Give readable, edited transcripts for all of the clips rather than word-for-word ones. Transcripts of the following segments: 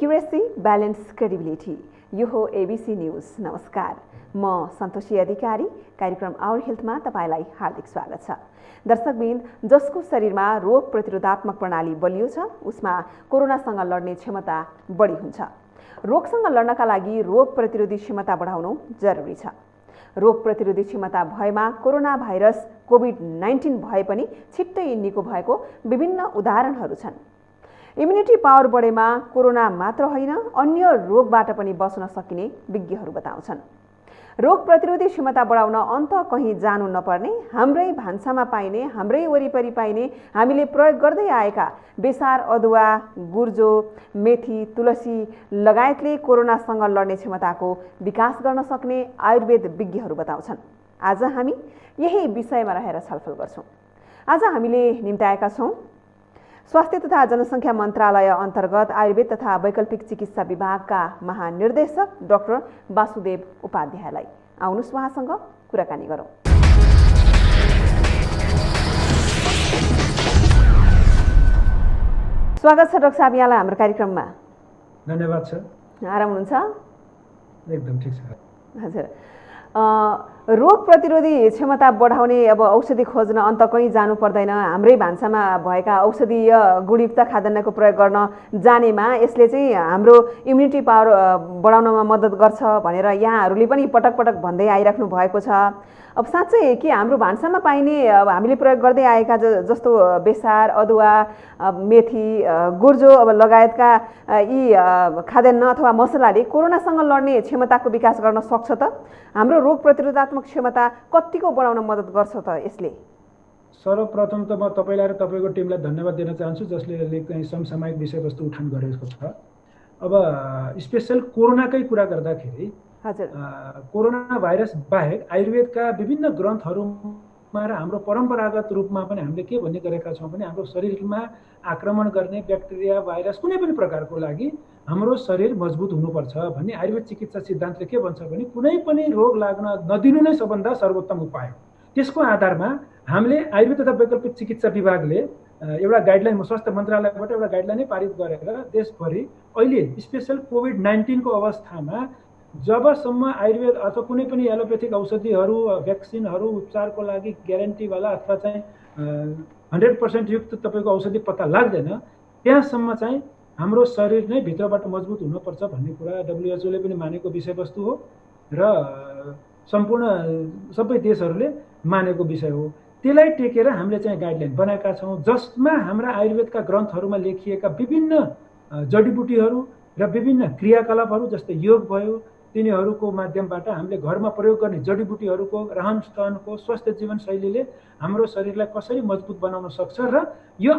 Accuracy, balance, credibility. यो हो ABC news. नमस्कार, म सन्तोषी अधिकारी। कार्यक्रम आवर हेल्थमा तपाईलाई हार्दिक स्वागत छ। दर्शकबिन, जसको शरीरमा रोग प्रतिरोधात्मक प्रणाली बलियो छ उसमा कोरोनासँग लड्ने क्षमता बढी हुन्छ। रोगसँग लड्नका लागि रोग प्रतिरोधी क्षमता बढाउनु जरुरी छ। रोग प्रतिरोधी क्षमता भएमा कोरोना भाइरस कोभिड-19 भए पनि छिट्टै निको भएको विभिन्न उदाहरणहरू छन्। इम्युनिटी पावर बढेमा कोरोना मात्र होइन, अन्य रोगबाट पनि बच्न सकिने विज्ञहरू बताउँछन्। रोग प्रतिरोधी क्षमता बढाउन अन्त कहीँ जानु नपर्ने, हाम्रै भान्सामा पाइने, हाम्रै वरिपरि पाइने, हामीले प्रयोग गर्दै आएका बेसार, अदुवा, गुर्जो, मेथी, तुलसी लगायतले कोरोनासँग लड्ने क्षमताको विकास गर्न सक्ने आयुर्वेद विज्ञहरू बताउँछन्। आज हामी यही विषयमा रहेर छलफल गर्छौँ। आज हामीले निम्ताएका छौँ स्वास्थ्य तथा जनसङ्ख्या मन्त्रालय अन्तर्गत आयुर्वेद तथा वैकल्पिक चिकित्सा विभागका महानिर्देशक डाक्टर वासुदेव उपाध्यायलाई। आउनुहोस् उहाँसँग कुराकानी गरौँ। स्वागत छ डाक्टर साहब यहाँलाई हाम्रो कार्यक्रममा। धन्यवाद छ। आराम हुनुहुन्छ? एकदम ठिक छ। हजुर, रोग प्रतिरोधी क्षमता बढाउने अब औषधि खोज्न अन्त कहीँ जानु पर्दैन, हाम्रै भान्सामा भएका औषधीय गुणयुक्त खाद्यान्नको प्रयोग गर्न जानेमा यसले चाहिँ हाम्रो इम्युनिटी पावर बढाउनमा मद्दत गर्छ भनेर यहाँहरूले पनि पटक पटक भन्दै आइराख्नु भएको छ। अब साँच्चै के हाम्रो भान्सामा पाइने अब हामीले प्रयोग गर्दै आएका जस्तो बेसार, अदुवा, मेथी, गुर्जो अब लगायतका यी खाद्यान्न अथवा मसलाले कोरोनासँग लड्ने क्षमताको विकास गर्न सक्छ त? हाम्रो रोग प्रतिरोधात्मक क्षमता कतिको बढाउन मद्दत गर्छ त यसले? सर्वप्रथम त म तपाईँलाई र तपाईँको टिमलाई धन्यवाद दिन चाहन्छु जसले चाहिँ समसामयिक विषयवस्तु उठान गरेको छ। अब स्पेशल कोरोनाकै कुरा गर्दाखेरि हजुर, कोरोना भाइरस बाहेक आयुर्वेदका विभिन्न ग्रन्थहरूमा र हाम्रो परम्परागत रूपमा पनि हामीले के भन्ने गरेका छौँ भने हाम्रो शरीरमा आक्रमण गर्ने ब्याक्टेरिया, भाइरस कुनै पनि प्रकारको लागि हाम्रो शरीर मजबुत हुनुपर्छ भन्ने आयुर्वेद चिकित्सा सिद्धान्तले के भन्छ भने कुनै पनि रोग लाग्न नदिनु नै सबभन्दा सर्वोत्तम उपाय हो। त्यसको आधारमा हामीले आयुर्वेद तथा वैकल्पिक चिकित्सा विभागले एउटा गाइडलाइन, स्वास्थ्य मन्त्रालयबाट एउटा गाइडलाइन पारित गरेर देशभरि अहिले स्पेशल कोभिड-19 को अवस्थामा जबसम्म आयुर्वेद अथवा कुनै पनि एलोपेथिक औषधिहरू, भ्याक्सिनहरू उपचारको लागि ग्यारेन्टीवाला अथवा चाहिँ 100% युक्त तपाईँको औषधि पत्ता लाग्दैन त्यहाँसम्म चाहिँ हाम्रो शरीर नै भित्रबाट मजबुत हुनुपर्छ भन्ने कुरा WHO ले पनि मानेको विषयवस्तु हो र सम्पूर्ण सबै देशहरूले मानेको विषय हो। त्यसलाई टेकेर हामीले चाहिँ गाइडलाइन बनाएका छौँ जसमा हाम्रा आयुर्वेदका ग्रन्थहरूमा लेखिएका विभिन्न जडीबुटीहरू र विभिन्न क्रियाकलापहरू जस्तै योग भयो, तिनीहरूको माध्यमबाट हामीले घरमा प्रयोग गर्ने जडीबुटीहरूको, रहनसहनको, स्वस्थ जीवनशैलीले हाम्रो शरीरलाई कसरी मजबुत बनाउन सक्छ र यो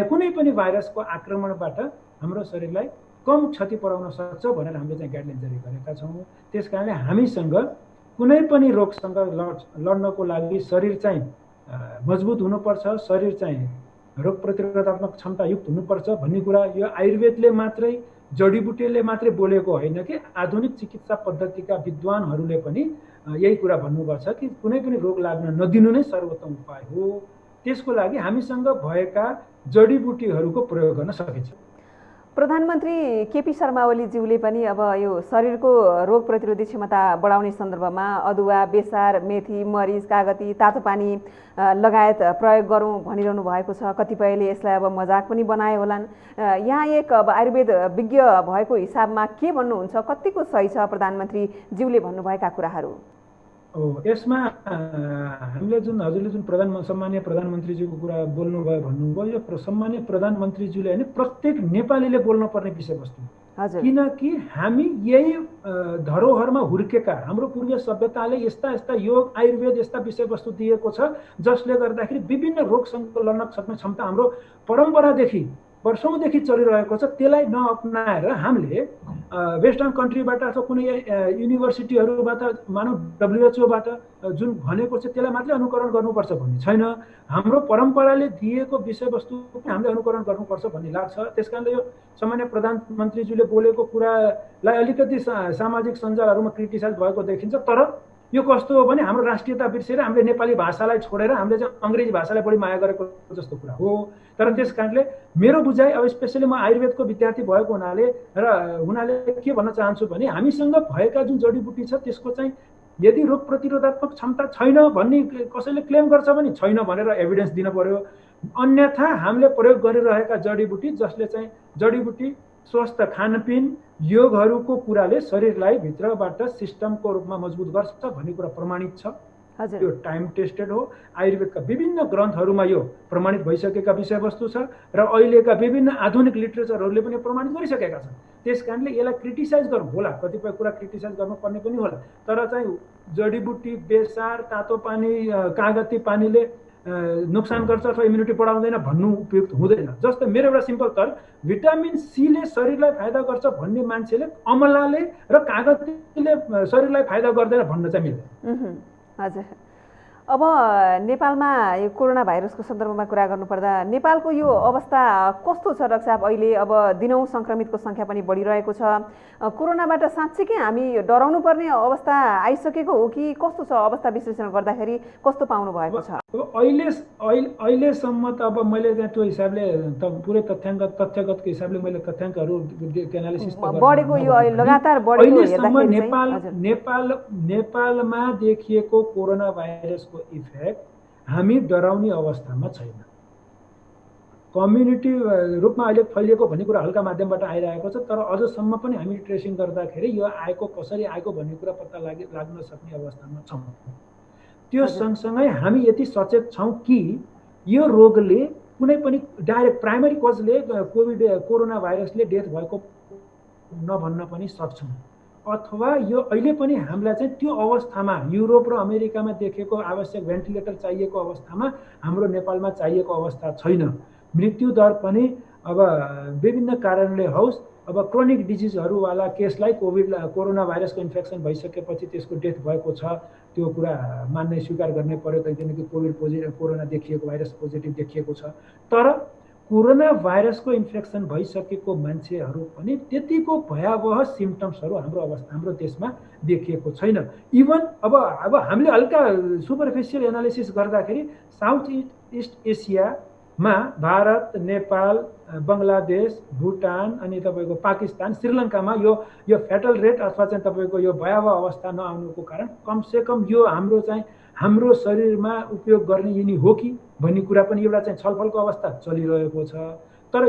कुनै पनि भाइरसको आक्रमणबाट हाम्रो शरीरलाई कम क्षति पुर्याउन सक्छ भनेर हामीले चाहिँ गाइडलाइन जारी गरेका छौँ। त्यस कारणले हामीसँग कुनै पनि रोगसँग लड्नको लागि शरीर चाहिँ मजबुत हुनुपर्छ, शरीर चाहिँ रोग प्रतिरोधात्मक क्षमतायुक्त हुनुपर्छ भन्ने कुरा यो आयुर्वेदले मात्रै, जडीबुटीले मात्रै बोलेको होइन कि आधुनिक चिकित्सा पद्धतिका विद्वानहरूले पनि यही कुरा भन्नुपर्छ कि कुनै पनि रोग लाग्न नदिनु नै सर्वोत्तम उपाय हो। त्यसको लागि हामीसँग भएका जडीबुटीहरूको प्रयोग गर्न सकिन्छ। प्रधानमन्त्री केपी शर्मा ओलीज्यूले पनि अब यो शरीरको रोग प्रतिरोधी क्षमता बढाउने सन्दर्भमा अदुवा, बेसार, मेथी, मरिच, कागती, तातो पानी लगायत प्रयोग गरौँ भनिरहनु भएको छ। कतिपयले यसलाई अब मजाक पनि बनाए होलान्। यहाँ एक अब आयुर्वेद विज्ञ भएको हिसाबमा के भन्नुहुन्छ? कतिको सही छ प्रधानमन्त्रीज्यूले भन्नुभएका कुराहरू? यसमा हामीले हजुरले जुन सम्मानीय प्रधानमन्त्रीज्यूको कुरा बोल्नुभयो भन्नुभयो, यो सम्मानीय प्रधानमन्त्रीज्यूले होइन प्रत्येक नेपालीले बोल्नुपर्ने विषयवस्तु हो। किनकि हामी यही धरोहरमा हुर्केका, हाम्रो पूर्वीय सभ्यताले यस्ता यस्ता योग, आयुर्वेद यस्ता विषयवस्तु दिएको छ जसले गर्दाखेरि विभिन्न रोगसँग लड्न सक्ने क्षमता हाम्रो परम्परादेखि वर्षौँदेखि चलिरहेको छ। त्यसलाई नअपनाएर हामीले वेस्टर्न कन्ट्रीबाट अथवा कुनै युनिभर्सिटीहरूबाट मानव WHO बाट जुन भनेको छ त्यसलाई मात्रै अनुकरण गर्नुपर्छ भन्ने छैन। हाम्रो परम्पराले दिएको विषयवस्तु हामीले अनुकरण गर्नुपर्छ भन्ने लाग्छ। त्यसकारणले यो सामान्य प्रधानमन्त्रीज्यूले बोलेको कुरालाई अलिकति सामाजिक सञ्जालहरूमा क्रिटिसाइज भएको देखिन्छ, तर यो कस्तो हो भने हाम्रो राष्ट्रियता बिर्सेर हामीले नेपाली भाषालाई छोडेर हामीले चाहिँ अङ्ग्रेजी भाषालाई बढी माया गरेको जस्तो कुरा हो। तर त्यस कारणले मेरो बुझाइ अब स्पेसली म आयुर्वेदको विद्यार्थी भएको हुनाले के भन्न चाहन्छु भने हामीसँग भएका जुन जडीबुटी छ त्यसको चाहिँ यदि रोग प्रतिरोधात्मक क्षमता छैन भन्ने कसैले क्लेम गर्छ भने छैन भनेर एभिडेन्स दिन पर्यो। अन्यथा हामीले प्रयोग गरिरहेका जडीबुटी जसले चाहिँ जडीबुटी स्वस्थ खानपिन योगहरूको कुराले शरीरलाई भित्रबाट सिस्टमको रूपमा मजबुत गर्छ भन्ने कुरा प्रमाणित छ। यो टाइम टेस्टेड हो। आयुर्वेदका विभिन्न ग्रन्थहरूमा यो प्रमाणित भइसकेका विषयवस्तु छ र अहिलेका विभिन्न आधुनिक लिटरेचरहरूले पनि प्रमाणित गरिसकेका छन्। त्यस कारणले यसलाई क्रिटिसाइज गर्नु होला, कतिपय कुरा क्रिटिसाइज गर्नुपर्ने पनि होला, तर चाहिँ जडीबुटी बेसार तातो पानी कागती पानीले नुकसान गर्छ अथवा इम्युनिटी बढाउँदैन भन्नु उपयुक्त हुँदैन। जस्तै मेरो एउटा सिम्पल तर्क, भिटामिन सीले शरीरलाई फाइदा गर्छ भन्ने मान्छेले अमलाले र कागतीले शरीरलाई फाइदा गर्दैन भन्न चाहिँ मिल्दैन। हजुर, अब नेपालमा यो कोरोना भाइरसको सन्दर्भमा कुरा गर्नुपर्दा नेपालको यो अवस्था कस्तो छ डाक्टर साहब? अहिले अब दिनौँ सङ्क्रमितको सङ्ख्या पनि बढिरहेको छ। कोरोनाबाट साँच्चीकै हामी डराउनु पर्ने अवस्था आइसकेको हो कि कस्तो छ? अवस्था विश्लेषण गर्दाखेरि कस्तो पाउनु भएको छ? अहिलेसम्म त अब मैले चाहिँ त्यो हिसाबले पुरै तथ्यगतको हिसाबले मैले तथ्याङ्कहरू एनालिसिस बढेको यो लगातार बढेको हेर्दाखेरि नेपालमा देखिएको कोरोना भाइरसको इफेक्ट हामी डराउने अवस्थामा छैन। कम्युनिटी रूपमा अहिले फैलिएको भन्ने कुरा हल्का माध्यमबाट आइरहेको छ, तर अझसम्म पनि हामी ट्रेसिङ गर्दाखेरि यो कसरी आएको भन्ने कुरा पत्ता लाग्न सक्ने अवस्थामा छौँ। त्यो सँगसँगै हामी यति सचेत छौँ कि यो रोगले कुनै पनि डाइरेक्ट प्राइमरी कजले कोरोना भाइरसले डेथ भएको नभन्न पनि सक्छौँ, अथवा यो अहिले पनि हामीलाई चाहिँ त्यो अवस्थामा युरोप र अमेरिकामा देखेको आवश्यक भेन्टिलेटर चाहिएको अवस्थामा हाम्रो नेपालमा चाहिएको अवस्था छैन। मृत्यु दर पनि अब विभिन्न कारणले होस्, अब क्रोनिक डिजिजहरूवाला केसलाई कोरोना भाइरसको इन्फेक्सन भइसकेपछि त्यसको डेथ भएको छ त्यो कुरा मान्ने स्वीकार गर्ने पर्यो, किनकि कोरोना देखिएको भाइरस पोजिटिभ देखिएको छ। तर कोरोना भाइरसको इन्फेक्सन भइसकेको मान्छेहरू पनि त्यतिको भयावह सिम्पटम्सहरू हाम्रो देशमा देखिएको छैन। इभन अब हामीले हल्का सुपरफिसियल एनालिसिस गर्दाखेरि साउथ इस्ट एसियामा भारत, नेपाल, बङ्गलादेश, भुटान अनि तपाईँको पाकिस्तान, श्रीलङ्कामा यो फेटल रेट अथवा चाहिँ तपाईँको यो भयावह अवस्था नआउनुको कारण कमसेकम यो हाम्रो शरीरमा उपयोग गर्ने यिनी हो कि भन्ने कुरा पनि एउटा चाहिँ छलफलको अवस्था चलिरहेको छ। तर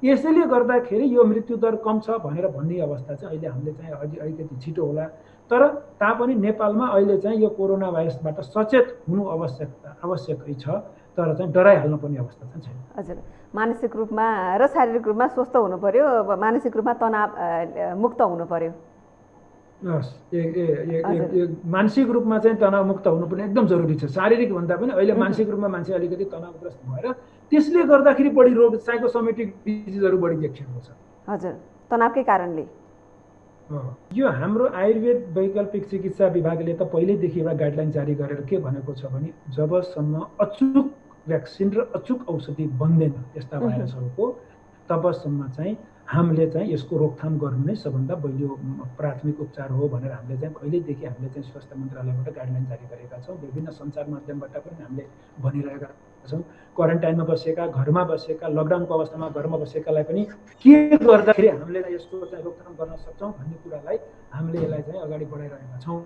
यसैले गर्दाखेरि यो मृत्युदर कम छ भनेर भन्ने अवस्था चाहिँ अहिले हामीले चाहिँ अलिकति छिटो होला। तर तापनि नेपालमा अहिले चाहिँ यो कोरोना भाइरसबाट सचेत हुनु आवश्यकै छ, तर चाहिँ डराइहाल्नु पर्ने अवस्था चाहिँ छैन। हजुर, मानसिक रूपमा र शारीरिक रूपमा स्वस्थ हुनु पर्यो, मानसिक रूपमा तनाव मुक्त हुनु पर्यो। मानसिक रूपमा चाहिँ तनाव मुक्त हुनु पनि एकदम जरुरी छ। शारीरिक भन्दा पनि अहिले मानसिक रूपमा मान्छे अलिकति तनावग्रस्त भएर त्यसले गर्दाखेरि बढी रोग साइकोसोमेटिक डिजिजहरू बढी देखिएको छ। हजुर, तनावकै कारणले। यो हाम्रो आयुर्वेद वैकल्पिक चिकित्सा विभागले त पहिल्यैदेखि एउटा गाइडलाइन जारी गरेर के भनेको छ भने जबसम्म अचूक भ्याक्सिन र अचूक औषधि बन्दैन यस्ता भाइरसहरूको तबसम्म चाहिँ हामीले चाहिँ यसको रोकथाम गर्नु नै सबभन्दा बलियो प्राथमिक उपचार हो भनेर हामीले चाहिँ पहिल्यैदेखि हामीले चाहिँ स्वास्थ्य मन्त्रालयबाट गाइडलाइन जारी गरेका छौँ। विभिन्न सञ्चार माध्यमबाट पनि हामीले भनिरहेका छौँ। क्वारेन्टाइनमा बसेका, घरमा बसेका, लकडाउनको अवस्थामा घरमा बसेकालाई पनि के गर्दाखेरि हामीले यसको चाहिँ रोकथाम गर्न सक्छौँ भन्ने कुरालाई हामीले यसलाई चाहिँ अगाडि बढाइरहेका छौँ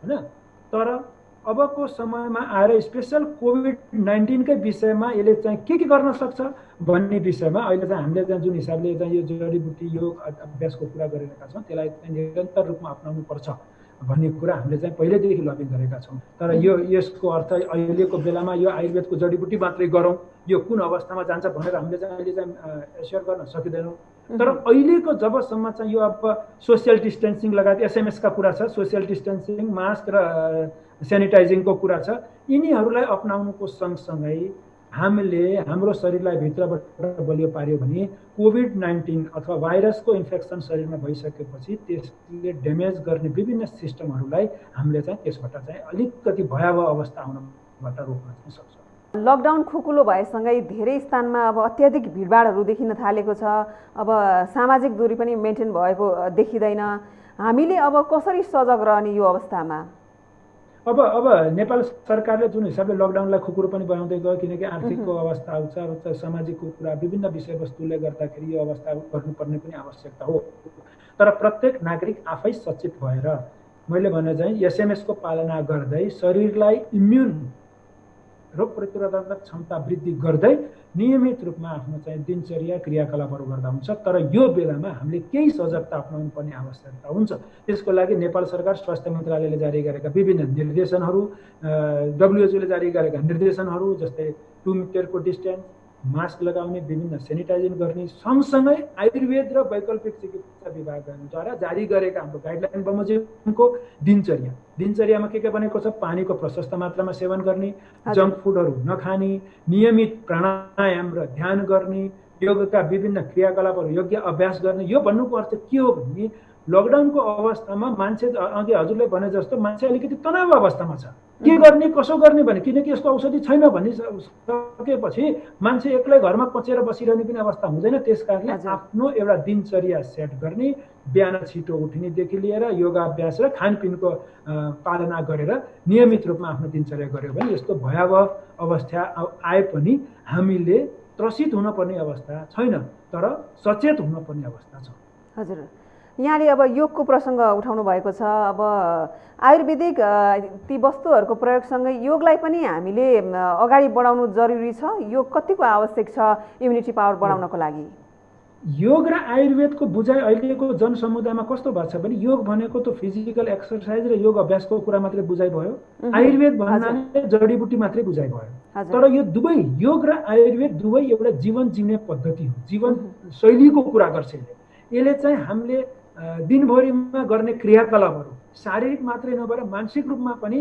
होइन। तर अबको समयमा आएर स्पेसल कोभिड-19कै विषयमा यसले चाहिँ के गर्न सक्छ भन्ने विषयमा अहिले चाहिँ हामीले चाहिँ जुन हिसाबले चाहिँ यो जडीबुटी योग अभ्यासको कुरा गरिरहेका छौँ त्यसलाई चाहिँ निरन्तर रूपमा अपनाउनु पर्छ भन्ने कुरा हामीले चाहिँ पहिल्यैदेखि लबिङ गरेका छौँ। तर यसको अर्थ अहिलेको बेलामा यो आयुर्वेदको जडीबुटी मात्रै गरौँ, यो कुन अवस्थामा जान्छ भनेर हामीले चाहिँ अहिले चाहिँ एस्योर गर्न सकिँदैनौँ। तर अहिलेको जबसम्म चाहिँ यो अब सोसियल डिस्टेन्सिङ लगायत एसएमएसका कुरा छ, सोसियल डिस्टेन्सिङ, मास्क र सेनिटाइजिङको कुरा छ, यिनीहरूलाई अपनाउनुको सँगसँगै हामीले हाम्रो शरीरलाई भित्रबाट बलियो पार्यो भने कोभिड-19 अथवा भाइरसको इन्फेक्सन शरीरमा भइसकेपछि त्यसले ड्यामेज गर्ने विभिन्न सिस्टमहरूलाई हामीले चाहिँ त्यसबाट चाहिँ अलिकति भयावह अवस्था आउनबाट रोक्न चाहिँ सक्छौँ। लकडाउन खुकुलो भएसँगै धेरै स्थानमा अब अत्याधिक भिडभाडहरू देखिन थालेको छ। अब सामाजिक दूरी पनि मेन्टेन भएको देखिँदैन। हामीले अब कसरी सजग रहने यो अवस्थामा? अब नेपाल सरकारले जुन हिसाबले लकडाउनलाई खुकुरो पनि बनाउँदै गयो, किनकि आर्थिकको अवस्था आउँछ, सामाजिकको कुरा, विभिन्न विषयवस्तुले गर्दाखेरि यो अवस्था गर्नुपर्ने पनि आवश्यकता हो। तर प्रत्येक नागरिक आफै सचेत भएर मैले भने चाहिँ एसएमएसको पालना गर्दै शरीरलाई इम्युन रोग प्रतिरोधक क्षमता वृद्धि गर्दै नियमित रूपमा आफ्नो चाहिँ दिनचर्या क्रियाकलापहरू गर्दा हुन्छ। तर यो बेलामा हामीले केही सजगता अपनाउनु पर्ने आवश्यकता हुन्छ। त्यसको लागि नेपाल सरकार स्वास्थ्य मन्त्रालयले जारी गरेका विभिन्न निर्देशनहरू, WHO ले जारी गरेका निर्देशनहरू जस्तै 2 मिटरको डिस्टेन्स, मास्क लगाउने, विभिन्न सेनिटाइजिङ गर्ने, सँगसँगै आयुर्वेद र वैकल्पिक चिकित्सा विभागद्वारा जारी गरेका हाम्रो गाइडलाइन बमोजिमको दिनचर्यामा के भनेको छ, पानीको प्रशस्त मात्रामा सेवन गर्ने, जङ्क फुडहरू नखाने, नियमित प्राणायाम र ध्यान गर्ने, योगका विभिन्न क्रियाकलापहरू, योग्य अभ्यास गर्ने। यो भन्नुको अर्थ के हो भने लकडाउनको अवस्थामा मान्छे अघि हजुरले भने जस्तो मान्छे अलिकति तनाव अवस्थामा छ। के गर्ने कसो गर्ने भने, किनकि यसको औषधि छैन भनिसकेपछि मान्छे एक्लै घरमा पचेर बसिरहने पनि अवस्था हुँदैन। त्यस कारणले आफ्नो एउटा दिनचर्या सेट गर्ने, बिहान छिटो उठ्नेदेखि लिएर योगाभ्यास र खानपिनको पालना गरेर नियमित रूपमा आफ्नो दिनचर्या गर्यो भने यस्तो भयावह अवस्था आए पनि हामीले त्रसित हुनुपर्ने अवस्था छैन, तर सचेत हुनुपर्ने अवस्था छ। हजुर, यहाँले अब योगको प्रसङ्ग उठाउनु भएको छ। अब आयुर्वेदिक ती वस्तुहरूको प्रयोगसँगै योगलाई पनि हामीले अगाडि बढाउनु जरुरी छ। योग कतिको आवश्यक छ इम्युनिटी पावर बढाउनको लागि? योग र आयुर्वेदको बुझाइ अहिलेको जनसमुदायमा कस्तो भएको छ भने योग भनेको त फिजिकल एक्सर्साइज र योग अभ्यासको कुरा मात्रै बुझाइ भयो, आयुर्वेद भन्नाले जडीबुटी मात्रै बुझाइ भयो। तर यो दुवै, योग र आयुर्वेद दुवै एउटा जीवन जिउने पद्धति हो, जीवन शैलीको कुरा गर्छ। यसले चाहिँ हामीले दिनभरिमा गर्ने क्रियाकलापहरू शारीरिक मात्रै नभएर मानसिक रूपमा पनि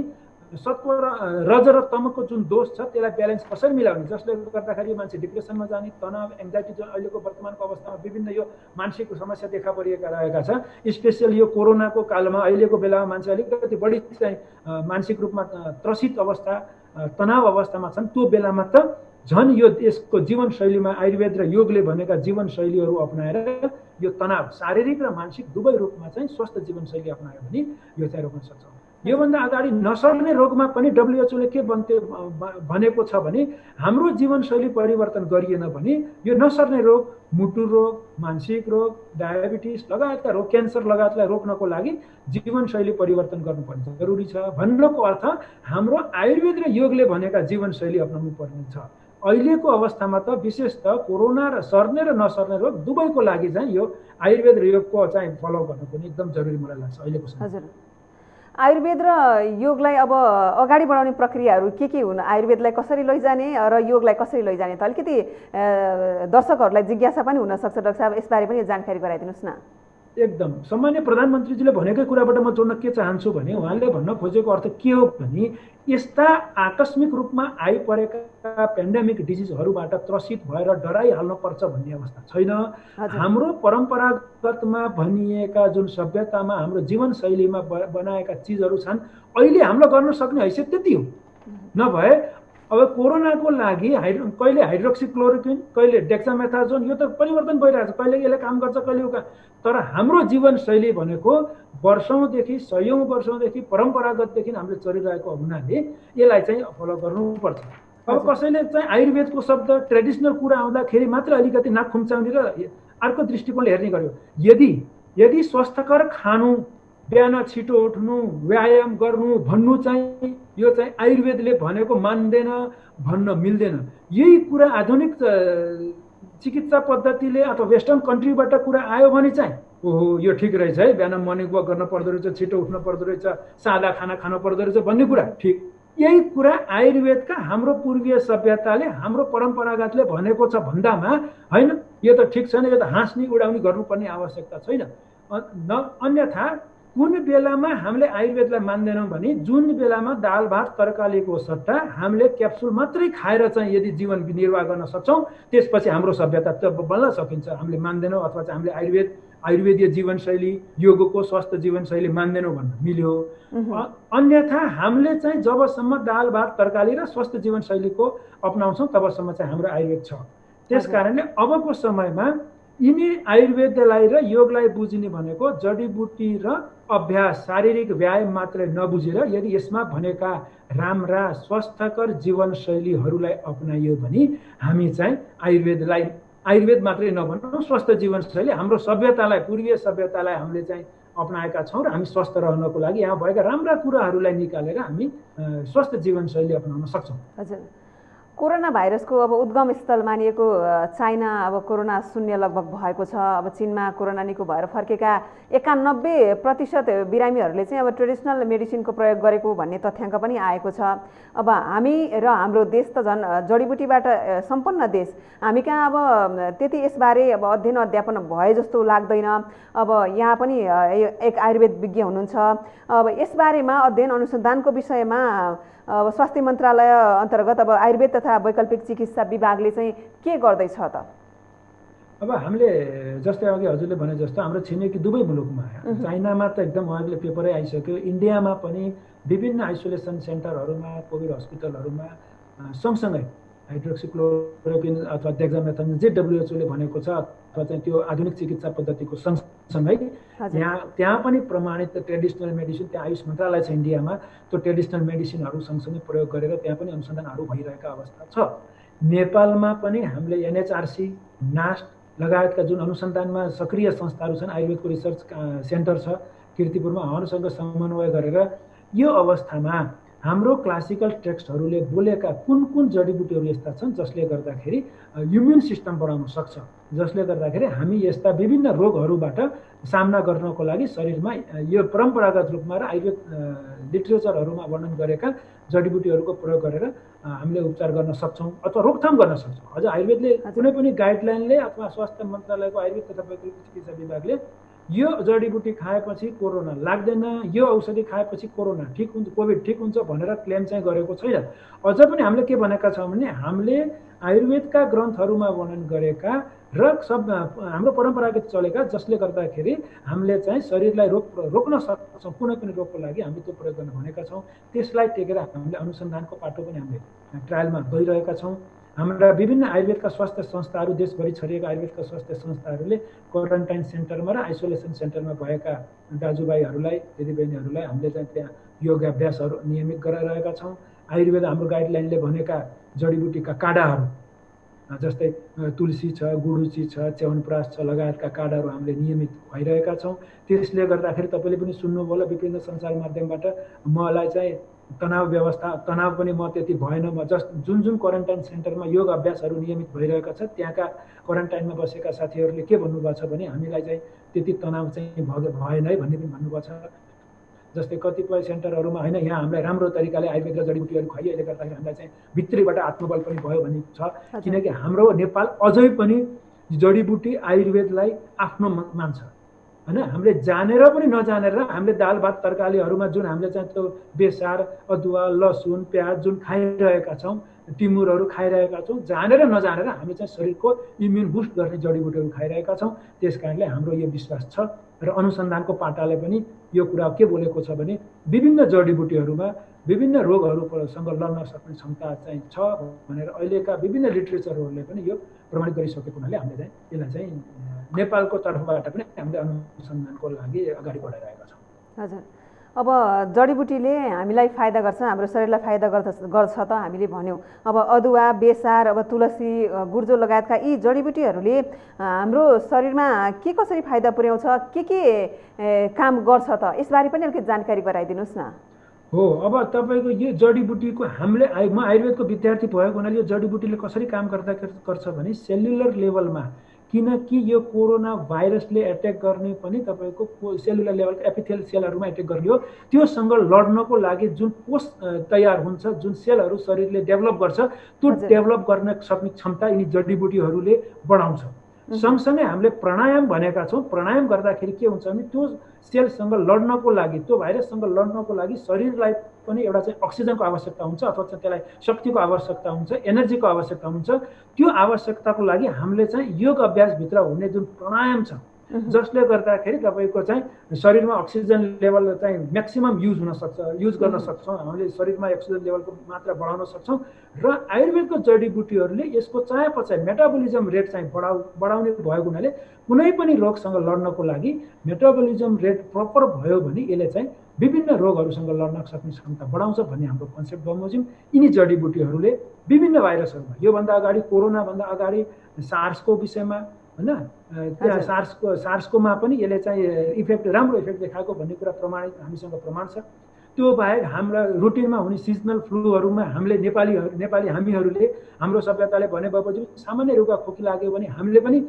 सत्व र रज र तमको जुन दोष छ त्यसलाई ब्यालेन्स कसरी मिलाउने, जसले गर्दाखेरि मान्छे डिप्रेसनमा जाने, तनाव, एङ्जाइटी जुन अहिलेको वर्तमानको अवस्थामा विभिन्न यो मानसिक समस्या देखा परिएका रहेका छ। स्पेसियल यो कोरोनाको कालमा अहिलेको बेलामा मान्छे अलिकति बढी चाहिँ मानसिक रूपमा त्रसित अवस्था, तनाव अवस्थामा छन्। त्यो बेलामा त झन् यो यसको जीवनशैलीमा आयुर्वेद र योगले भनेका जीवनशैलीहरू अपनाएर यो तनाव शारीरिक र मानसिक दुवै रूपमा चाहिँ स्वस्थ जीवनशैली अपनायो भने यो चाहिँ रोक्न सक्छौँ। योभन्दा अगाडि नसर्ने रोगमा पनि WHO ले के भनेको छ भने हाम्रो जीवनशैली परिवर्तन गरिएन भने यो नसर्ने रोग, मुटु रोग, मानसिक रोग, डायबिटिस लगायतका रोग, क्यान्सर लगायतलाई रोक्नको लागि जीवनशैली परिवर्तन गर्नुपर्ने जरुरी छ। भन्नुको अर्थ हाम्रो आयुर्वेद र योगले भनेका जीवनशैली अपनाउनु पर्ने छ। अहिलेको अवस्थामा त विशेष त कोरोना र सर्ने र नसर्ने रोग दुवैको लागि चाहिँ यो आयुर्वेद र योगको चाहिँ फलो गर्नु पनि एकदम जरुरी मलाई लाग्छ अहिलेको समयमा। हजुर, आयुर्वेद र योगलाई अब अगाडि बढाउने प्रक्रियाहरू के हुन्? आयुर्वेदलाई कसरी लैजाने र योगलाई कसरी लैजाने? त अलिकति दर्शकहरूलाई जिज्ञासा पनि हुनसक्छ। डाक्टर साहब, यसबारे पनि जानकारी गराइदिनुहोस् न। एकदम सम्मान्य प्रधानमन्त्रीजीले भनेकै कुराबाट म जोड्न के चाहन्छु भने उहाँले भन्न खोजेको अर्थ के हो भने यस्ता आकस्मिक रूपमा आइपरेका पेन्डेमिक डिजिजहरूबाट त्रसित भएर डराइहाल्नुपर्छ भन्ने अवस्था छैन। हाम्रो परम्परागतमा भनिएका जुन सभ्यतामा हाम्रो जीवनशैलीमा बनाएका चिजहरू छन्, अहिले हामीले गर्न सक्ने हैसियत त्यति हो। नभए अब कोरोनाको लागि कहिले हाइड्रोक्सिक्लोरोक्विन, कहिले डेक्सामेथाजोन, यो त परिवर्तन भइरहेको छ, कहिले यसले काम गर्छ, कहिले तर हाम्रो जीवनशैली भनेको वर्षौँदेखि, सयौँ वर्षौँदेखि परम्परागतदेखि हामीले चलिरहेको हुनाले यसलाई चाहिँ फलो गर्नुपर्छ। अब कसैले चाहिँ आयुर्वेदको शब्द ट्रेडिसनल कुरा आउँदाखेरि मात्र अलिकति नाक खुम्चाउने र अर्को दृष्टिकोणले हेर्ने गर्यो। यदि स्वस्थकर खानु, बिहान छिटो उठ्नु, व्यायाम गर्नु भन्नु चाहिँ यो चाहिँ आयुर्वेदले भनेको मान्दैन, भन्न मिल्दैन। यही कुरा आधुनिक चिकित्सा पद्धतिले अथवा वेस्टर्न कन्ट्रीबाट कुरा आयो भने चाहिँ ओहो यो ठिक रहेछ है, बिहान मर्निङ वक गर्न पर्दो रहेछ, छिटो उठ्न पर्दो रहेछ, सादा खाना खानु पर्दो रहेछ भन्ने कुरा ठिक। यही कुरा आयुर्वेदका हाम्रो पूर्वीय सभ्यताले, हाम्रो परम्परागतले भनेको छ भन्दामा होइन यो त ठिक छैन, यो त हाँस्ने उडाउने गर्नुपर्ने आवश्यकता छैन। अन्यथा कुन बेलामा हामीले आयुर्वेदलाई मान्दैनौँ भने जुन बेलामा दाल भात तरकारीको सट्टा हामीले क्याप्सुल मात्रै खाएर चाहिँ यदि जीवन निर्वाह गर्न सक्छौँ त्यसपछि हाम्रो सभ्यता त बल्ल सकिन्छ। हामीले मान्दैनौँ अथवा चाहिँ हामीले आयुर्वेदीय जीवनशैली, योगको स्वस्थ जीवनशैली मान्दैनौँ भन्न मिल्यो। अन्यथा हामीले चाहिँ जबसम्म दाल भात तरकारी र स्वस्थ जीवनशैलीको अपनाउँछौँ तबसम्म चाहिँ हाम्रो आयुर्वेद छ। त्यस कारणले अबको समयमा यिनी आयुर्वेदलाई र योगलाई बुझ्ने भनेको जडीबुटी र अभ्यास शारीरिक व्यायाम मात्रै नबुझेर यदि यसमा भनेका राम्रा स्वस्थकर जीवनशैलीहरूलाई अपनाइयो भने हामी चाहिँ आयुर्वेद मात्रै नभनौँ स्वस्थ जीवनशैली हाम्रो सभ्यतालाई पूर्वीय सभ्यतालाई हामीले चाहिँ अपनाएका छौँ र हामी स्वस्थ रहनको लागि यहाँ भएका राम्रा कुराहरूलाई निकालेर हामी स्वस्थ जीवनशैली अपनाउन सक्छौँ। हजुर, कोरोना भाइरसको अब उद्गम स्थल मानिएको चाइना अब कोरोना शून्य लगभग भएको छ। अब चीनमा कोरोना निको भएर फर्केका 91% बिरामीहरूले चाहिँ अब ट्रेडिसनल मेडिसिनको प्रयोग गरेको भन्ने तथ्याङ्क पनि आएको छ। अब हामी र हाम्रो देश त झन् जडीबुटीबाट सम्पन्न देश, हामी कहाँ अब त्यति यसबारे अब अध्ययन अध्यापन भए जस्तो लाग्दैन। अब यहाँ पनि एक आयुर्वेद विज्ञ हुनुहुन्छ, अब यसबारेमा अध्ययन अनुसन्धानको विषयमा अब स्वास्थ्य मन्त्रालय अन्तर्गत अब आयुर्वेद तथा वैकल्पिक चिकित्सा विभागले चाहिँ के गर्दैछ त? अब हामीले जस्तै अघि हजुरले भने जस्तो हाम्रो छिमेकी दुवै मुलुकमा चाइनामा त एकदम उहाँले पेपरै आइसक्यो, इन्डियामा पनि विभिन्न आइसोलेसन सेन्टरहरूमा कोभिड हस्पिटलहरूमा सँगसँगै हाइड्रोक्सिक्लोरोक्विन अथवा डेक्सामेथासोन जे WHO ले भनेको छ अथवा चाहिँ त्यो आधुनिक चिकित्सा पद्धतिको सँगसँगै त्यहाँ पनि प्रमाणित ट्रेडिसनल मेडिसिन, त्यहाँ आयुष मन्त्रालय छ इन्डियामा, त्यो ट्रेडिसनल मेडिसिनहरू सँगसँगै प्रयोग गरेर त्यहाँ पनि अनुसन्धानहरू भइरहेका अवस्था छ। नेपालमा पनि हामीले NHRC, नास्ट लगायतका जुन अनुसन्धानमा सक्रिय संस्थाहरू छन्, आयुर्वेदको रिसर्च सेन्टर छ कीर्तिपुरमा, उहाँहरूसँग समन्वय गरेर यो अवस्थामा हाम्रो क्लासिकल टेक्स्टहरूले बोलेका कुन कुन जडीबुटीहरू यस्ता छन् जसले गर्दाखेरि इम्युन सिस्टम बढाउन सक्छ, जसले गर्दाखेरि हामी यस्ता विभिन्न रोगहरूबाट सामना गर्नको लागि शरीरमा यो परम्परागत रूपमा र आयुर्वेद लिटरेचरहरूमा वर्णन गरेका जडीबुटीहरूको प्रयोग गरेर हामीले उपचार गर्न सक्छौँ अथवा रोकथाम गर्न सक्छौँ। अझ आयुर्वेदले कुनै पनि गाइडलाइनले अथवा स्वास्थ्य मन्त्रालयको आयुर्वेद तथा वैकल्पिक चिकित्सा विभागले यो जडीबुटी खाएपछि कोरोना लाग्दैन, यो औषधि खाएपछि कोरोना ठिक हुन्छ, कोभिड ठिक हुन्छ भनेर क्लेम चाहिँ गरेको छैन। अझ पनि हामीले के भनेका छौँ भने हामीले आयुर्वेदका ग्रन्थहरूमा वर्णन गरेका र सब हाम्रो परम्परागत चलेका जसले गर्दाखेरि हामीले चाहिँ शरीरलाई रोक्न सक्छौँ, कुनै पनि रोगको लागि हामीले त्यो प्रयोग गर्न भनेका छौँ। त्यसलाई टेकेर हामीले अनुसन्धानको पाटो पनि हामीले ट्रायलमा गइरहेका छौँ। हाम्रा विभिन्न आयुर्वेदका स्वास्थ्य संस्थाहरू, देशभरि छरिएका आयुर्वेदका स्वास्थ्य संस्थाहरूले क्वारेन्टाइन सेन्टरमा र आइसोलेसन सेन्टरमा भएका दाजुभाइहरूलाई, दिदीबहिनीहरूलाई हामीले चाहिँ त्यहाँ योगाभ्यासहरू नियमित गराइरहेका छौँ। आयुर्वेद हाम्रो गाइडलाइनले भनेका जडीबुटीका काडाहरू जस्तै तुलसी छ, गुडुची छ, च्यवनप्रास छ लगायतका काडाहरू हामीले नियमित भइरहेका छौँ। त्यसले गर्दाखेरि तपाईँले पनि सुन्नुभयो होला विभिन्न सञ्चार माध्यमबाट मलाई चाहिँ तनाव पनि म त्यति भएन, म जुन क्वारेन्टाइन सेन्टरमा योग अभ्यासहरू नियमित भइरहेका छ त्यहाँका क्वारेन्टाइनमा बसेका साथीहरूले के भन्नुभएको छ भने हामीलाई चाहिँ त्यति तनाव चाहिँ भएन है भन्ने पनि भन्नुभएको छ। जस्तै कतिपय सेन्टरहरूमा होइन यहाँ हामीलाई राम्रो तरिकाले आयुर्वेद र जडीबुटीहरू खाइयो, यसले गर्दाखेरि हामीलाई चाहिँ भित्रीबाट आत्मबल पनि भयो भन्ने छ। किनकि हाम्रो नेपाल अझै पनि जडीबुटी आयुर्वेदलाई आफ्नो मान्छ होइन। हामीले जानेर पनि नजानेर हामीले दाल भात तरकारीहरूमा जुन हामीले चाहिँ त्यो बेसार, अदुवा, लसुन, प्याज जुन खाइरहेका छौँ, टिमुरहरू खाइरहेका छौँ, जानेर नजानेर हामी चाहिँ शरीरको इम्युन बुस्ट गर्ने जडीबुटीहरू खाइरहेका छौँ। त्यस कारणले हाम्रो यो विश्वास छ र अनुसन्धानको पाटाले पनि यो कुरा के बोलेको छ भने विभिन्न जडीबुटीहरूमा विभिन्न रोगहरूसँग लड्न सक्ने क्षमता चाहिँ छ भनेर अहिलेका विभिन्न लिटरेचरहरूले पनि यो प्रमाणित गरिसकेको हुनाले हामीले चाहिँ यसलाई चाहिँ नेपालको तर्फबाट पनि हामीले अनुसन्धानको लागि अगाडि बढाइरहेका छौँ। हजुर, अब जडीबुटीले हामीलाई फाइदा गर्छ, हाम्रो शरीरलाई फाइदा गर्छ त हामीले भन्यौँ। अब अदुवा, बेसार, अब तुलसी, गुर्जो लगायतका यी जडीबुटीहरूले हाम्रो शरीरमा के कसरी फाइदा पुर्याउँछ, के काम गर्छ त यसबारे पनि अलिकति जानकारी गराइदिनुहोस् न। हो, अब तपाईँको यो जडीबुटीको हामीले म आयुर्वेदको विद्यार्थी भएको हुनाले यो जडीबुटीले कसरी काम गर्छ भने सेलुलर लेभलमा, किनकि यो कोरोना भाइरसले एट्याक गर्ने पनि तपाईँको सेलुलर लेभलको एपिथेलियल सेलहरूमा एट्याक गर्ने हो। त्योसँग लड्नको लागि जुन कोष तयार हुन्छ, जुन सेलहरू शरीरले डेभलप गर्छ, त्यो डेभलप गर्न सक्ने क्षमता यिनी जडीबुटीहरूले बढाउँछ। सँगसँगै हामीले प्राणायाम भनेका छौँ। प्राणायाम गर्दाखेरि के हुन्छ भने त्यो सेलसँग लड्नको लागि, त्यो भाइरससँग लड्नको लागि शरीरलाई पनि एउटा चाहिँ अक्सिजनको आवश्यकता हुन्छ अथवा चाहिँ त्यसलाई शक्तिको आवश्यकता हुन्छ, एनर्जीको आवश्यकता हुन्छ। त्यो आवश्यकताको लागि हामीले चाहिँ योग अभ्यासभित्र हुने जुन प्राणायाम छ, जसले गर्दाखेरि तपाईँको चाहिँ शरीरमा अक्सिजन लेभल चाहिँ म्याक्सिमम युज गर्न सक्छौँ, हामीले शरीरमा अक्सिजन लेभलको मात्रा बढाउन सक्छौँ। र आयुर्वेदको जडीबुटीहरूले यसको चायापचाय मेटाबोलिजम रेट चाहिँ बढाउने भएको हुनाले कुनै पनि रोगसँग लड्नको लागि मेटाबोलिजम रेट प्रपर भयो भने यसले चाहिँ विभिन्न रोगहरूसँग लड्न सक्ने क्षमता बढाउँछ भन्ने हाम्रो कन्सेप्ट बमोजिम। यिनी जडीबुटीहरूले विभिन्न भाइरसहरूमा, योभन्दा अगाडि कोरोनाभन्दा अगाडि सार्सको विषयमा होइन, त्यहाँ सार्सकोमा पनि यसले चाहिँ राम्रो इफेक्ट देखाएको भन्ने कुरा प्रमाणित हामीसँग प्रमाण छ। त्यो बाहेक हाम्रा रुटिनमा हुने सिजनल फ्लूहरूमा नेपाली हामीहरूले हाम्रो सभ्यताले भने बमोजिम सामान्य रुगा खोकी लाग्यो भने हामीले पनि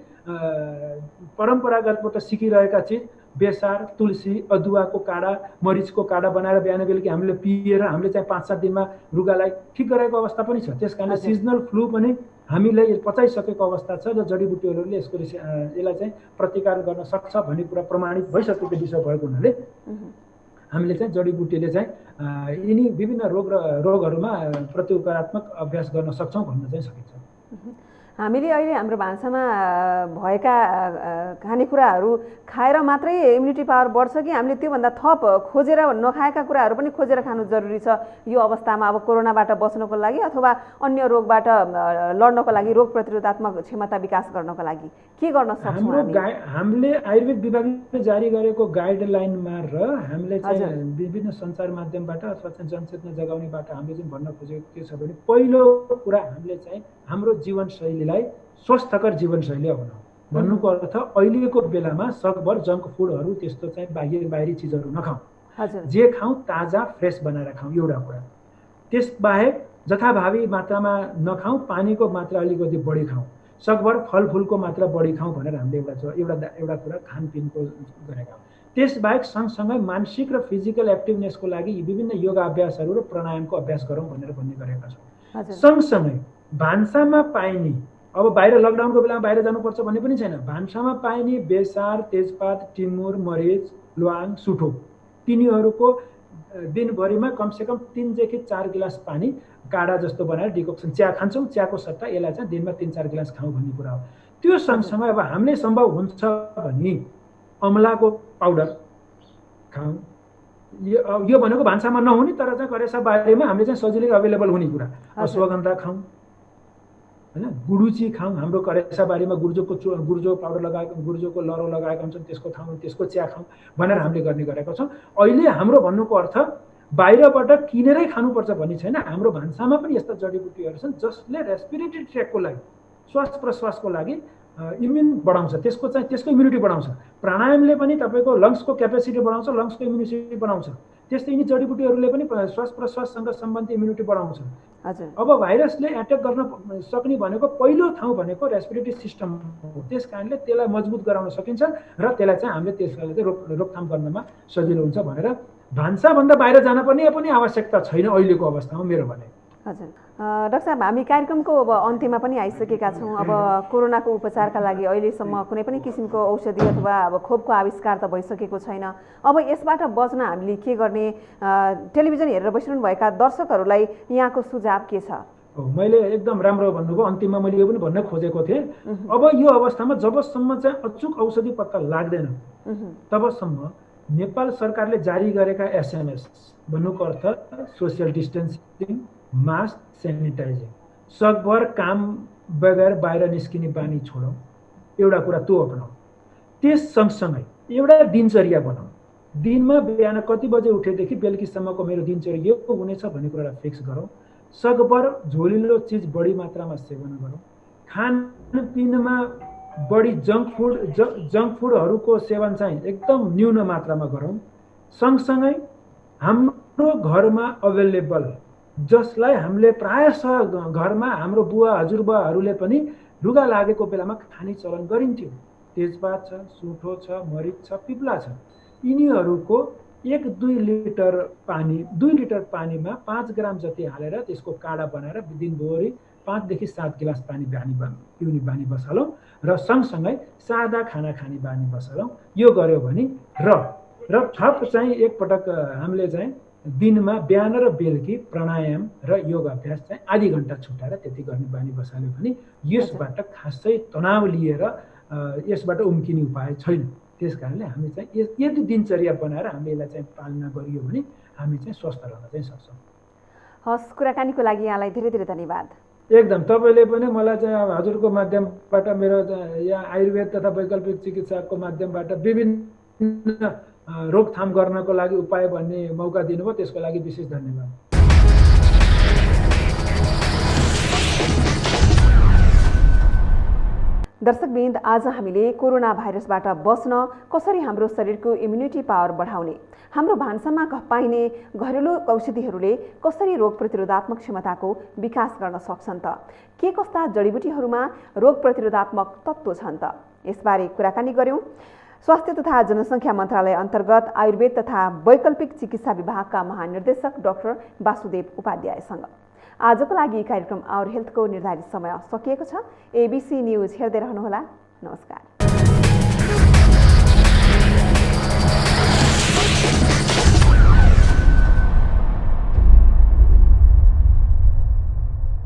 परम्परागतबाट सिकिरहेका चिज बेसार, तुलसी, अदुवाको काडा, मरिचको काडा बनाएर बिहान बेलुकी हामीले पिएर हामीले चाहिँ 5-7 दिनमा रुगालाई ठिक गराएको अवस्था पनि छ। त्यस कारणले सिजनल फ्लू पनि हामीले पचाइसकेको अवस्था छ र जडीबुटीहरूले यसलाई चाहिँ प्रतिकार गर्न सक्छ भन्ने कुरा प्रमाणित भइसकेको विषय भएको हुनाले हामीले चाहिँ जडीबुटीले चाहिँ यिनी विभिन्न रोगहरूमा प्रत्युपकारात्मक अभ्यास गर्न सक्छौँ भन्न चाहिँ सकिन्छ। हामीले अहिले हाम्रो भान्सामा भएका खानेकुराहरू खाएर मात्रै इम्युनिटी पावर बढ्छ कि हामीले त्योभन्दा थप खोजेर नखाएका कुराहरू पनि खोजेर खानु जरुरी छ यो अवस्थामा, अब कोरोनाबाट बच्नको लागि अथवा अन्य रोगबाट लड्नको लागि, रोग प्रतिरोधात्मक क्षमता विकास गर्नको लागि के गर्न सक्छौँ? हामीले आयुर्वेद विभागले जारी गरेको गाइडलाइनमा र हामीले चाहिँ विभिन्न सञ्चार माध्यमबाट अथवा चाहिँ जनचेतना जगाउनेबाट हामीले चाहिँ भन्न खोजेको के छ भने पहिलो कुरा हामीले चाहिँ हाम्रो जीवनशैलीलाई स्वस्थकर जीवनशैली अपनाऊ। भन्नुको अर्थ अहिलेको बेलामा सकभर जङ्क फुडहरू त्यस्तो चाहिँ बाहिरी चिजहरू नखाउँ, जे खाउँ ताजा फ्रेस बनाएर खाउँ, एउटा कुरा। त्यसबाहेक जथाभावी मात्रामा नखाउँ, पानीको मात्रा अलिकति बढी खाउँ, सकभर फलफुलको मात्रा बढी खाउँ भनेर हामीले एउटा कुरा खानपिनको गरेका हौँ। त्यसबाहेक सँगसँगै मानसिक र फिजिकल एक्टिभनेसको लागि विभिन्न योगा अभ्यासहरू र प्राणायामको अभ्यास गरौँ भनेर भन्ने गरेका छौँ। सँगसँगै भान्सामा पाइने, अब बाहिर लकडाउनको बेलामा बाहिर जानुपर्छ भन्ने पनि छैन, भान्सामा पाइने बेसार, तेजपात, टिमुर, मरिच, ल्वाङ, सुठो तिनीहरूको दिनभरिमा कमसेकम 3देखि 4 गिलास पानी काडा जस्तो बनाएर डिकक्सन चिया खान्छौँ, चियाको सट्टा यसलाई चाहिँ दिनमा 3-4 गिलास खाउँ भन्ने कुरा हो। त्यो सँगसँगै अब हामीले सम्भव हुन्छ भने अमलाको पाउडर खाउँ। यो भनेको भान्सामा नहुने तर चाहिँ करेसा बारीमा हामीले चाहिँ सजिलै अभाइलेबल हुने कुरा। अश्वगन्धा खाउँ होइन, गुडुची खाउँ, हाम्रो करेसा बारीमा गुर्जो पाउडर लगाएको, गुर्जोको लरो लगाएका हुन्छन्, त्यसको खाउँ, त्यसको चिया खाउँ भनेर हामीले गर्ने गरेका छौँ। अहिले हाम्रो भन्नुको अर्थ बाहिरबाट किनेरै खानुपर्छ भन्ने छैन, हाम्रो भान्सामा पनि यस्ता जडीबुटीहरू छन् जसले रेस्पिरेटरी ट्र्याकको लागि, श्वास प्रश्वासको लागि इम्युन बढाउँछ, त्यसको इम्युनिटी बढाउँछ। प्राणायामले पनि तपाईँको लङ्सको क्यापेसिटी बढाउँछ, लङ्सको इम्युनिटी बढाउँछ। त्यस्तै यिनी जडीबुटीहरूले पनि श्वास प्रश्वाससँग सम्बन्धित इम्युनिटी बढाउँछ। अब भाइरसले एट्याक गर्न सक्ने भनेको पहिलो ठाउँ भनेको रेस्पिरेटरी सिस्टम हो। त्यस कारणले त्यसलाई मजबुत गराउन सकिन्छ र त्यसलाई चाहिँ हामीले त्यसलाई चाहिँ रोकथाम गर्नमा सजिलो हुन्छ भनेर भान्साभन्दा बाहिर जान पर्ने पनि आवश्यकता छैन अहिलेको अवस्थामा मेरो भनाइ। हजुर डाक्टर साहब, हामी कार्यक्रमको अब अन्त्यमा पनि आइसकेका छौँ। अब कोरोनाको उपचारका लागि अहिलेसम्म कुनै पनि किसिमको औषधि अथवा अब खोपको आविष्कार त भइसकेको छैन। अब यसबाट बच्न हामीले के गर्ने? टेलिभिजन हेरेर बसिरहनुभएका दर्शकहरूलाई यहाँको सुझाव के छ? मैले एकदम राम्रो भन्नुभयो। अन्तिममा मैले यो पनि भन्न खोजेको थिएँ, अब यो अवस्थामा जबसम्म चाहिँ अचुक औषधि पत्ता लाग्दैन तबसम्म नेपाल सरकारले जारी गरेका SMS भन्नुको अर्थ सोसियल डिस्टेन्सिङ, मास्क, सेनिटाइजिङ, सकभर काम बगैर बाहिर निस्किने बानी छोडौँ, एउटा कुरा त्यो अपनाऊ। त्यस सँगसँगै एउटा दिनचर्या बनाऊ। दिनमा बिहान कति बजे उठेदेखि बेलुकीसम्मको मेरो दिनचर्या यो हुनेछ भन्ने कुरालाई फिक्स गरौँ। सकभर झोलिलो चिज बढी मात्रामा सेवन गरौँ। खानपिनमा बढी जङ्क फुडहरूको सेवन चाहिँ एकदम न्यून मात्रामा गरौँ। सँगसँगै हाम्रो घरमा अवेलेबल, जसलाई हामीले प्रायः घरमा हाम्रो बुवा हजुरबुवाहरूले पनि रुगा लागेको बेलामा खाने चलन गरिन्थ्यो, तेजपात छ, सुठो छ, मरिच छ, पिप्ला छ, यिनीहरूको 1-2 लिटर पानी, 2 लिटर पानीमा 5 ग्राम जति हालेर त्यसको काडा बनाएर दिनभरि 5देखि 7 गिलास पानी पिउने बानी बसालौँ र सँगसँगै सादा खाना खाने बानी बसालौँ। यो गर्यो भने र थप चाहिँ एकपटक हामीले चाहिँ दिनमा बिहान र बेलुकी प्राणायाम र योग अभ्यास चाहिँ आधी घन्टा छुट्याएर त्यति गर्ने बानी बसाल्यो भने यसबाट खासै तनाव लिएर यसबाट उम्किने उपाय छैन। त्यस कारणले हामी चाहिँ यदि दिनचर्या बनाएर हामीले यसलाई चाहिँ पालना गरियो भने हामी चाहिँ स्वस्थ रहन चाहिँ सक्छौँ। हस्, कुराकानीको लागि यहाँलाई धेरै धेरै धन्यवाद। एकदम, तपाईँले पनि मलाई चाहिँ अब हजुरको माध्यमबाट मेरो यहाँ आयुर्वेद तथा वैकल्पिक चिकित्साको माध्यमबाट विभिन्न रोकथाम गर्नको लागि उपाय भन्ने मौका दिनुभयो, त्यसको लागि विशेष धन्यवाद। दर्शकवृन्द, आज हामीले कोरोना भाइरसबाट बच्न कसरी हाम्रो शरीरको इम्युनिटी पावर बढाउने, हाम्रो भान्सामा पाइने घरेलु औषधिहरूले कसरी रोग प्रतिरोधात्मक क्षमताको विकास गर्न सक्छन् त, के कस्ता जडीबुटीहरूमा रोग प्रतिरोधात्मक तत्त्व छन् त, यसबारे कुराकानी गर्यौं स्वास्थ्य तथा जनसङ्ख्या मन्त्रालय अन्तर्गत आयुर्वेद तथा वैकल्पिक चिकित्सा विभागका महानिर्देशक डाक्टर वासुदेव उपाध्यायसँग। आजको लागि कार्यक्रम आवर हेल्थको निर्धारित समय सकिएको छ। एबीसी न्युज हेर्दै रहनुहोला। नमस्कार।